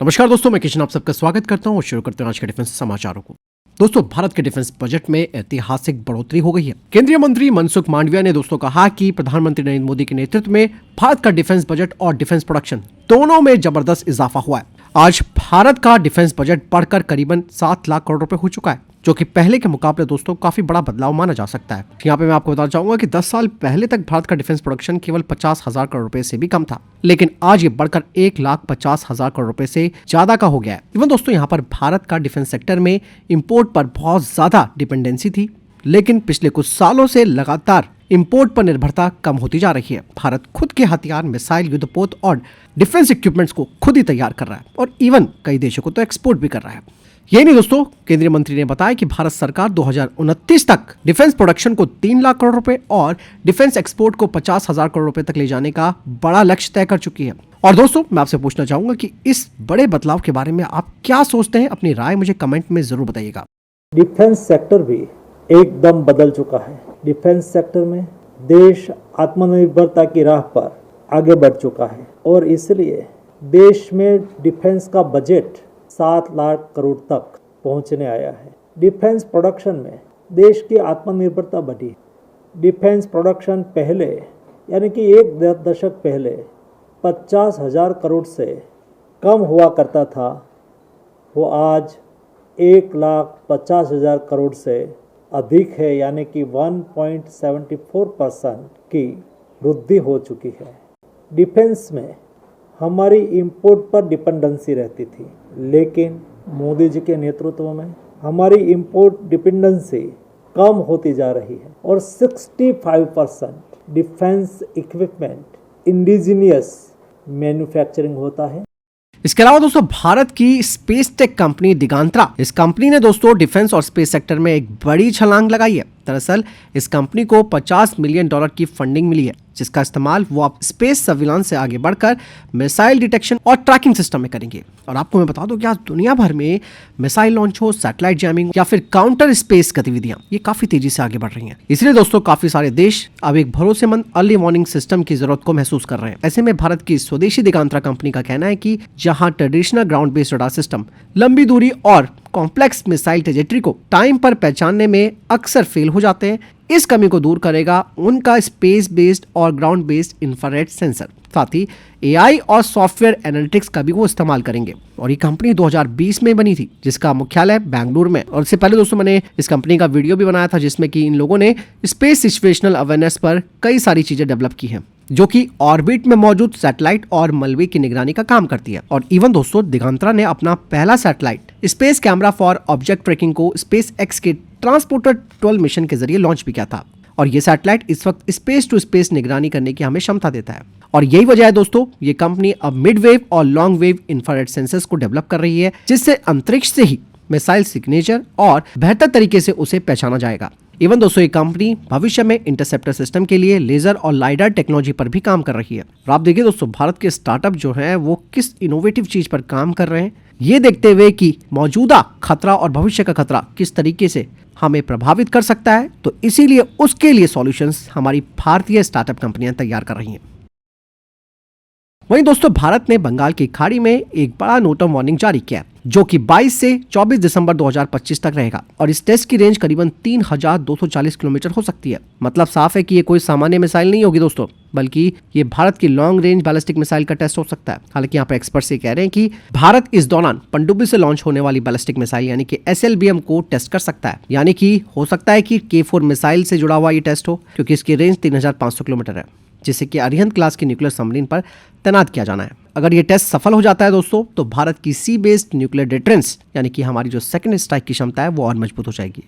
नमस्कार दोस्तों, मैं किशन आप सबका स्वागत करता हूं और शुरू करते हैं आज के डिफेंस समाचारों को। दोस्तों, भारत के डिफेंस बजट में ऐतिहासिक बढ़ोतरी हो गई है। केंद्रीय मंत्री मनसुख मांडविया ने दोस्तों कहा कि प्रधानमंत्री नरेंद्र मोदी के नेतृत्व में भारत का डिफेंस बजट और डिफेंस प्रोडक्शन दोनों में जबरदस्त इजाफा हुआ है। आज भारत का डिफेंस बजट बढ़कर करीबन 7 लाख करोड़ रुपए हो चुका है, जो कि पहले के मुकाबले दोस्तों काफी बड़ा बदलाव माना जा सकता है। यहाँ पे मैं आपको बताना चाहूंगा कि 10 साल पहले तक भारत का डिफेंस प्रोडक्शन केवल 50,000 करोड़ रुपए से भी कम था, लेकिन आज ये बढ़कर 1,50,000 करोड़ रुपए से ज्यादा का हो गया है। इवन दोस्तों यहाँ पर भारत का डिफेंस सेक्टर में इंपोर्ट पर बहुत ज्यादा डिपेंडेंसी थी, लेकिन पिछले कुछ सालों से लगातार इंपोर्ट पर निर्भरता कम होती जा रही है। भारत खुद के हथियार, मिसाइल, युद्धपोत और डिफेंस इक्विपमेंट्स को खुद ही तैयार कर रहा है और इवन कई देशों को तो एक्सपोर्ट भी कर रहा है। यही नहीं दोस्तों, केंद्रीय मंत्री ने बताया कि भारत सरकार 2029 तक डिफेंस प्रोडक्शन को 3 लाख करोड़ रुपए और डिफेंस एक्सपोर्ट को 50,000 करोड़ रुपए तक ले जाने का बड़ा लक्ष्य तय कर चुकी है। और दोस्तों, मैं आपसे पूछना चाहूंगा कि इस बड़े बदलाव के बारे में आप क्या सोचते हैं? अपनी राय मुझे कमेंट में जरूर बताइएगा। डिफेंस सेक्टर भी एकदम बदल चुका है। डिफेंस सेक्टर में देश आत्मनिर्भरता की राह पर आगे बढ़ चुका है और इसलिए देश में डिफेंस का बजट 7 लाख करोड़ तक पहुंचने आया है। डिफेंस प्रोडक्शन में देश की आत्मनिर्भरता बढ़ी। डिफेंस प्रोडक्शन पहले यानी कि एक दशक पहले 50,000 करोड़ से कम हुआ करता था, वो आज 1,50,000 करोड़ से अधिक है, यानी कि 1.74% की वृद्धि हो चुकी है। डिफेंस में हमारी इंपोर्ट पर डिपेंडेंसी रहती थी, लेकिन मोदी जी के नेतृत्व में हमारी इंपोर्ट डिपेंडेंसी कम होती जा रही है और 65% डिफेंस इक्विपमेंट इंडिजीनियस मैन्युफैक्चरिंग होता है। इसके अलावा दोस्तों, भारत की स्पेस टेक कंपनी दिगांतरा, इस कंपनी ने दोस्तों डिफेंस और स्पेस सेक्टर में एक बड़ी छलांग लगाई है। दरअसल इस कंपनी को $50 मिलियन की फंडिंग मिली है, जिसका इस्तेमाल वो अब स्पेस सर्विलांस से आगे बढ़कर मिसाइल डिटेक्शन और ट्रैकिंग सिस्टम में करेंगे। और आपको मैं बता दूं कि आज दुनिया भर में मिसाइल लॉन्च हो, सैटेलाइट जैमिंग या फिर काउंटर स्पेस गतिविधियां ये काफी तेजी से आगे बढ़ रही हैं। इसलिए दोस्तों काफी सारे देश अब एक भरोसेमंद अर्ली वार्निंग सिस्टम की जरूरत को महसूस कर रहे हैं। ऐसे में भारत की स्वदेशी दिगांतरा कंपनी का कहना है कि जहां traditional ground based radar system लंबी दूरी और कॉम्प्लेक्स मिसाइल ट्रेजेक्टरी को टाइम पर पहचानने में अक्सर फेल हो जाते हैं, इस कमी को दूर करेगा उनका स्पेस बेस्ड और ग्राउंड बेस्ड इंफ्रारेड सेंसर। साथ ही एआई और सॉफ्टवेयर एनालिटिक्स का भी वो इस्तेमाल करेंगे। और ये कंपनी 2020 में बनी थी, जिसका मुख्यालय बेंगलुरु में। और इससे पहले दोस्तों मैंने इस कंपनी का वीडियो भी बनाया था, जिसमें कि इन लोगों ने स्पेस सिचुएशनल अवेयरनेस पर कई सारी चीजें डेवलप की हैं, जो कि ऑर्बिट में मौजूद सैटेलाइट और मलबे की निगरानी का काम करती है। और इवन दोस्तों, दिगांतरा ने अपना पहला satellite space camera for object tracking को स्पेस एक्स के ट्रांसपोर्टर 12 मिशन के जरिए लॉन्च भी किया था। और ये सैटेलाइट इस वक्त स्पेस टू स्पेस निगरानी करने की हमें क्षमता देता है। और यही वजह है दोस्तों, ये कंपनी अब मिड वेव और लॉन्ग वेव इंफ्रारेड सेंसर्स को डेवलप कर रही है, जिससे अंतरिक्ष से ही मिसाइल सिग्नेचर और बेहतर तरीके से उसे पहचाना जाएगा। इवन दोस्तों, ये कंपनी भविष्य में इंटरसेप्टर सिस्टम के लिए लेजर और लाइडर टेक्नोलॉजी पर भी काम कर रही है। और आप देखिए दोस्तों, भारत के स्टार्टअप जो है वो किस इनोवेटिव चीज पर काम कर रहे हैं, ये देखते हुए कि मौजूदा खतरा और भविष्य का खतरा किस तरीके से हमें प्रभावित कर सकता है, तो इसीलिए उसके लिए सॉल्यूशंस हमारी भारतीय स्टार्टअप कंपनियां तैयार कर रही हैं। वहीं दोस्तों, भारत ने बंगाल की खाड़ी में एक बड़ा नोटम वार्निंग जारी किया, जो कि 22 से 24 दिसंबर 2025 तक रहेगा। और इस टेस्ट की रेंज करीबन 3,240 किलोमीटर हो सकती है। मतलब साफ है कि ये कोई सामान्य मिसाइल नहीं होगी दोस्तों, बल्कि ये भारत की लॉन्ग रेंज बैलिस्टिक मिसाइल का टेस्ट हो सकता है। हालांकि यहाँ पर एक्सपर्ट्स ये कह रहे हैं कि भारत इस दौरान पनडुब्बी से लॉन्च होने वाली बैलिस्टिक मिसाइल यानी कि SLBM को टेस्ट कर सकता है। यानी कि हो सकता है कि K4 मिसाइल से जुड़ा हुआ ये टेस्ट हो, क्योंकि इसकी रेंज 3,500 किलोमीटर है, जिसे कि अरिहंत क्लास की न्यूक्लियर सबमरीन पर तैनात किया जाना है। अगर ये टेस्ट सफल हो जाता है दोस्तों, तो भारत की सी बेस्ड न्यूक्लियर डिटरेंस यानी कि हमारी जो सेकंड स्ट्राइक की क्षमता है वो और मजबूत हो जाएगी।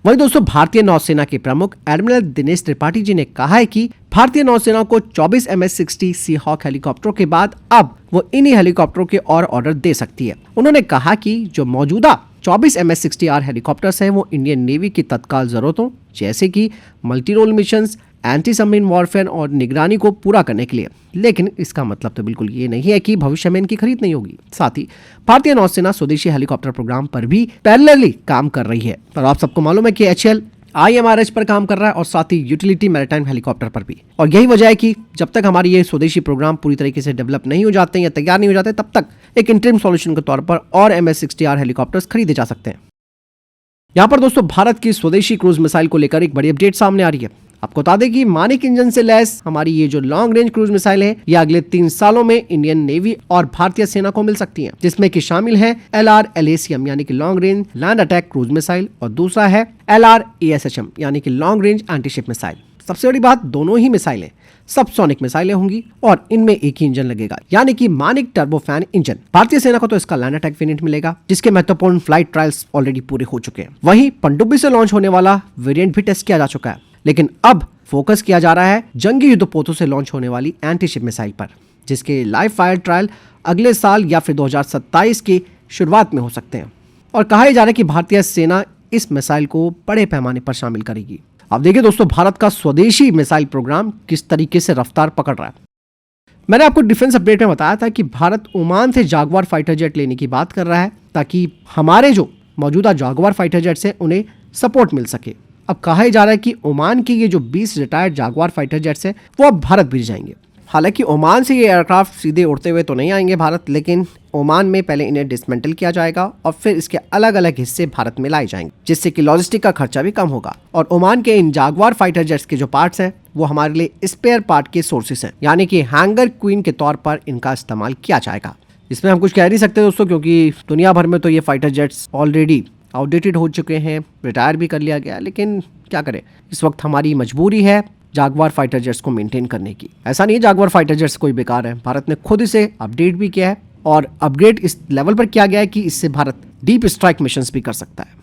वहीं दोस्तों, भारतीय नौसेना के प्रमुख एडमिरल दिनेश त्रिपाठी जी ने कहा है कि भारतीय नौसेना को 24 MS-60 सी हॉक हेलीकॉप्टरों के बाद अब वो इन्हीं हेलीकॉप्टरों के और ऑर्डर दे सकती है। उन्होंने कहा कि जो मौजूदा 24 MS-60R हेलीकॉप्टर्स हैं वो इंडियन नेवी की तत्काल जरूरतों जैसे कि multi role missions, anti submarine warfare और निगरानी को पूरा करने के लिए। लेकिन इसका मतलब तो बिल्कुल ये नहीं है कि भविष्य में इनकी खरीद नहीं होगी। साथ ही भारतीय नौसेना स्वदेशी हेलीकॉप्टर प्रोग्राम पर भी पैरेलली काम कर रही है। और आप सबको मालूम है कि HAL IMRH पर काम कर रहा है और साथ ही यूटिलिटी मैरीटाइम हेलीकॉप्टर पर भी। और यही वजह है कि जब तक हमारे ये स्वदेशी प्रोग्राम पूरी तरीके से डेवलप नहीं हो जाते या तैयार नहीं हो जाते, तब तक एक इंटरिम सॉल्यूशन के तौर पर और MS-60R हेलीकॉप्टर्स खरीदे जा सकते हैं। यहाँ पर दोस्तों भारत की स्वदेशी क्रूज मिसाइल को लेकर एक बड़ी अपडेट सामने आ रही है। आपको बता दें कि मानिक इंजन से लैस हमारी ये जो लॉन्ग रेंज क्रूज मिसाइल है, ये अगले 3 सालों में इंडियन नेवी और भारतीय सेना को मिल सकती हैं, जिसमें कि शामिल है LRLACM यानी कि long range land attack cruise missile और दूसरा है LRASHM यानी कि लॉन्ग रेंज एंटीशिप मिसाइल। सबसे बड़ी बात, दोनों ही मिसाइलें सबसोनिक मिसाइलें होंगी और इनमें एक ही इंजन लगेगा यानी कि मानिक टर्बोफैन इंजन। भारतीय सेना को तो इसका लैंड अटैक वेरिएंट मिलेगा, जिसके महत्वपूर्ण फ्लाइट ट्रायल्स ऑलरेडी पूरे हो चुके हैं। वहीं पनडुब्बी से लॉन्च होने वाला वेरिएंट भी टेस्ट किया जा चुका है, लेकिन अब फोकस किया जा रहा है जंगी युद्धपोतों से लॉन्च होने वाली एंटीशिप मिसाइल पर, जिसके लाइव फायर ट्रायल अगले साल या फिर 2027 की शुरुआत में हो सकते हैं। और कहा जा रहा है कि भारतीय सेना इस मिसाइल को बड़े पैमाने पर शामिल करेगी। अब देखिए दोस्तों, भारत का स्वदेशी मिसाइल प्रोग्राम किस तरीके से रफ्तार पकड़ रहा है। मैंने आपको डिफेंस अपडेट में बताया था कि भारत ओमान से जागवार फाइटर जेट लेने की बात कर रहा है, ताकि हमारे जो मौजूदा जागवार फाइटर जेट्स हैं उन्हें सपोर्ट मिल सके। अब कहा जा रहा है कि ओमान के ये जो 20 रिटायर्ड जागवार फाइटर जेट्स हैं वो अब भारत भेजे जाएंगे। हालांकि ओमान से ये एयरक्राफ्ट सीधे उड़ते हुए तो नहीं आएंगे भारत, लेकिन ओमान में पहले इन्हें डिसमेंटल किया जाएगा और फिर इसके अलग अलग हिस्से भारत में लाए जाएंगे, जिससे कि लॉजिस्टिक का खर्चा भी कम होगा। और ओमान के इन जागवार फाइटर जेट्स के जो पार्ट्स हैं वो हमारे लिए स्पेयर पार्ट के सोर्सेस हैं, यानी कि हैंगर क्वीन के तौर पर इनका इस्तेमाल किया जाएगा। इसमें हम कुछ कह नहीं सकते दोस्तों, क्योंकि दुनिया भर में तो ये फाइटर जेट्स ऑलरेडी आउटडेटेड हो चुके हैं, रिटायर भी कर लिया गया। लेकिन क्या करें, इस वक्त हमारी मजबूरी है जागवार फाइटर जेट्स को मेंटेन करने की। ऐसा नहीं है जागवार फाइटर जेट्स कोई बेकार है, भारत ने खुद इसे अपडेट भी किया है और अपग्रेड इस लेवल पर किया गया है कि इससे भारत डीप स्ट्राइक मिशंस भी कर सकता है।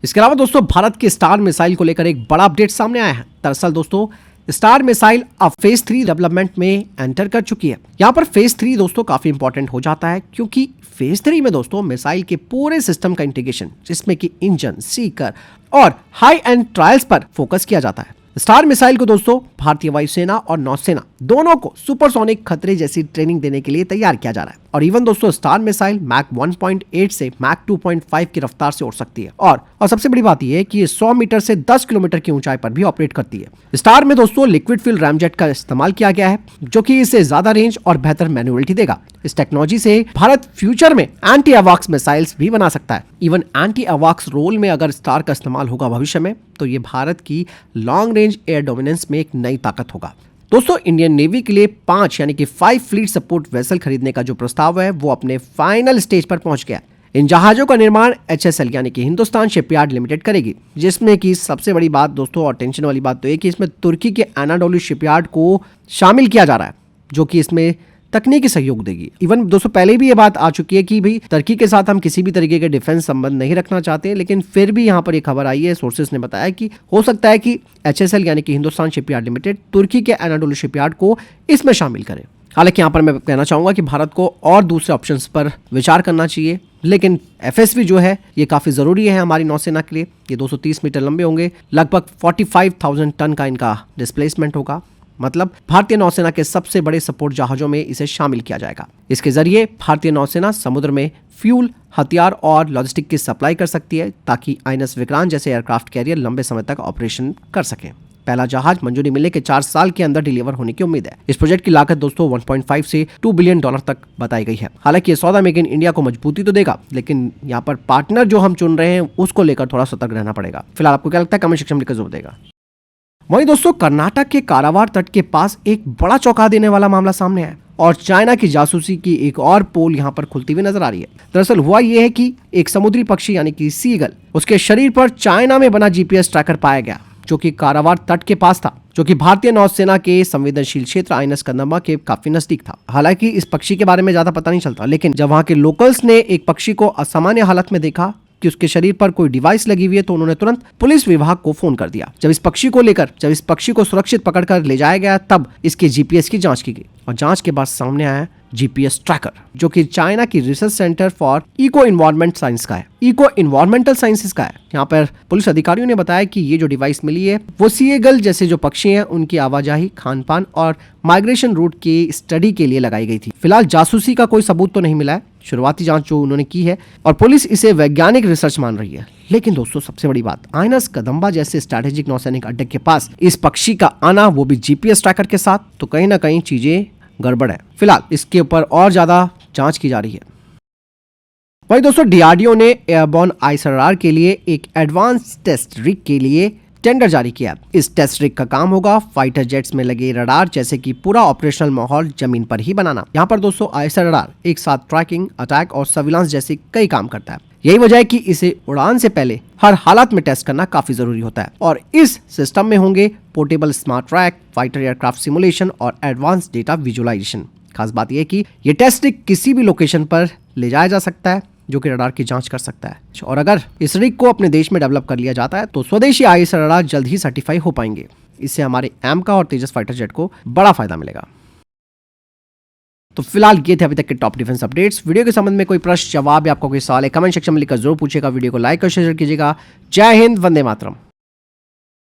इसके अलावा दोस्तों, भारत के स्टार मिसाइल को लेकर एक बड़ा अपडेट सामने आया है। दरअसल दोस्तों, स्टार मिसाइल अब फेज 3 डेवलपमेंट में एंटर कर चुकी है। यहाँ पर फेज 3 दोस्तों काफी इंपॉर्टेंट हो जाता है, क्योंकि फेज 3 में दोस्तों मिसाइल के पूरे सिस्टम का इंटीग्रेशन, जिसमें कि इंजन, सीकर और हाई एंड ट्रायल्स पर फोकस किया जाता है। स्टार मिसाइल को दोस्तों भारतीय वायुसेना और नौसेना दोनों को सुपरसोनिक खतरे जैसी ट्रेनिंग देने के लिए तैयार किया जा रहा है। और इवन दोस्तों, स्टार मिसाइल मैक 1.8 से मैक 2.5 की रफ्तार से उड़ सकती है और सबसे बड़ी बात यह है कि ये 100 मीटर से 10 किलोमीटर की ऊंचाई पर भी ऑपरेट करती है। स्टार में दोस्तों लिक्विड फ्यूल रैमजेट का इस्तेमाल किया गया है, जो कि इसे ज्यादा रेंज और बेहतर मैन्युअलिटी देगा। इस टेक्नोलॉजी से भारत फ्यूचर में एंटी अवॉक्स मिसाइल्स भी बना सकता है। इवन एंटी अवॉक्स रोल में अगर स्टार का इस्तेमाल होगा भविष्य में, तो ये भारत की लॉन्ग रेंज एयर डोमिनेंस में एक नई ताकत होगा। दोस्तों, इंडियन नेवी के लिए 5 यानी कि 5 फ्लीट सपोर्ट वेसल खरीदने का जो प्रस्ताव है वो अपने फाइनल स्टेज पर पहुंच गया। इन जहाजों का निर्माण HSL यानी कि हिंदुस्तान शिपयार्ड लिमिटेड करेगी, जिसमें कि सबसे बड़ी बात दोस्तों और टेंशन वाली बात तो है कि इसमें तुर्की के एनाडोलू शिपयार्ड को शामिल किया जा रहा है, जो कि इसमें तकनीकी सहयोग देगी। इवन दोस्तों पहले भी ये बात आ चुकी है कि भाई तुर्की के साथ हम किसी भी तरीके के डिफेंस संबंध नहीं रखना चाहते, लेकिन फिर भी यहाँ पर एक खबर आई है, सोर्सेस ने बताया कि हो सकता है कि HSL यानी कि हिंदुस्तान शिपयार्ड लिमिटेड तुर्की के एनाडोलू शिपयार्ड को इसमें शामिल करे। हालांकि यहाँ पर मैं कहना चाहूंगा कि भारत को और दूसरे ऑप्शंस पर विचार करना चाहिए, लेकिन FSV जो है ये काफी जरूरी है हमारी नौसेना के लिए। ये 230 मीटर लंबे होंगे, लगभग 45,000 टन का इनका डिस्प्लेसमेंट होगा। मतलब भारतीय नौसेना के सबसे बड़े सपोर्ट जहाजों में इसे शामिल किया जाएगा। इसके जरिए भारतीय नौसेना समुद्र में फ्यूल, हथियार और लॉजिस्टिक की सप्लाई कर सकती है, ताकि INS विक्रांत जैसे एयरक्राफ्ट कैरियर लंबे समय तक ऑपरेशन कर सकें। पहला जहाज मंजूरी मिलने के 4 साल के अंदर डिलीवर होने की उम्मीद है। इस प्रोजेक्ट की लागत दोस्तों 1.5 से $2 बिलियन तक बताई गई है। हालांकि ये सौदा मेक इन इंडिया को मजबूती तो देगा, लेकिन यहाँ पर पार्टनर जो हम चुन रहे हैं उसको लेकर थोड़ा सतर्क रहना पड़ेगा। फिलहाल आपको क्या लगता है, कमेंट सेक्शन में लिखकर जरूर देगा। वहीं दोस्तों, कर्नाटक के कारावार तट के पास एक बड़ा चौंका देने वाला मामला सामने आया और चाइना की जासूसी की एक और पोल यहाँ पर खुलती हुई नजर आ रही है। दरअसल हुआ यह है कि एक समुद्री पक्षी यानी कि सीगल, उसके शरीर पर चाइना में बना GPS ट्रैकर पाया गया, जो कि कारावार तट के पास था, जो कि भारतीय नौसेना के संवेदनशील क्षेत्र INS कदम्बा के काफी नजदीक था। हालांकि इस पक्षी के बारे में ज्यादा पता नहीं चलता, लेकिन जब वहां के लोकल्स ने एक पक्षी को असामान्य हालत में देखा कि उसके शरीर पर कोई डिवाइस लगी हुई है, तो उन्होंने तुरंत पुलिस विभाग को फोन कर दिया। जब इस पक्षी को सुरक्षित पकड़कर ले जाया गया, तब इसके GPS की जांच की गई और जांच के बाद सामने आया GPS ट्रैकर, जो कि चाइना की research centre for eco environment science का है, इको इन्वायरमेंटल साइंसेस का है। यहाँ पर पुलिस अधिकारियों ने बताया कि ये जो डिवाइस मिली है वो सीगल जैसे जो पक्षी हैं उनकी आवाजाही, खान पान और माइग्रेशन रूट की स्टडी के लिए लगाई गई थी। फिलहाल जासूसी का कोई सबूत तो नहीं मिला है, शुरुआती जांच जो उन्होंने की है, और पुलिस इसे वैज्ञानिक रिसर्च मान रही है। लेकिन दोस्तों सबसे बड़ी बात, आईएनएस कदंबा जैसे स्ट्रैटेजिक नौसैनिक अड्डे के पास इस पक्षी का आना, वो भी जीपीएस ट्रैकर के साथ, तो कहीं ना कहीं चीजें गड़बड़ है। फिलहाल इसके ऊपर और ज्यादा जांच की जा रही है। वही दोस्तों डीआरडीओ ने एयरबॉर्न आईएसआरआर के लिए एक एडवांस टेस्ट रिग के लिए टेंडर जारी किया। इस टेस्ट रिग का काम होगा फाइटर जेट्स में लगे रडार जैसे कि पूरा ऑपरेशनल माहौल जमीन पर ही बनाना। यहाँ पर दोस्तों आईएसआरआर एक साथ ट्रैकिंग, अटैक और सर्विलांस जैसे कई काम करता है। यही वजह है कि इसे उड़ान से पहले हर हालात में टेस्ट करना काफी जरूरी होता है। और इस सिस्टम में होंगे portable smart track, fighter aircraft simulation और एडवांस डेटा विजुअलाइजेशन। खास बात यह कि यह टेस्ट रिग किसी भी लोकेशन पर ले जाया जा सकता है जो कि रडार की जांच कर सकता है। और अगर इस रिग को अपने देश में डेवलप कर लिया जाता है तो स्वदेशी आईएसआरआर जल्द ही सर्टिफाई हो पाएंगे। इससे हमारे एमका और तेजस फाइटर जेट को बड़ा फायदा मिलेगा। तो फिलहाल ये थे अभी तक के टॉप डिफेंस अपडेट्स। वीडियो के संबंध में कोई प्रश्न, जवाब या आपका कोई सवाल है, कमेंट सेक्शन में लिखकर जरूर पूछेगा। वीडियो को लाइक और शेयर कीजिएगा। जय हिंद, वंदे मातरम।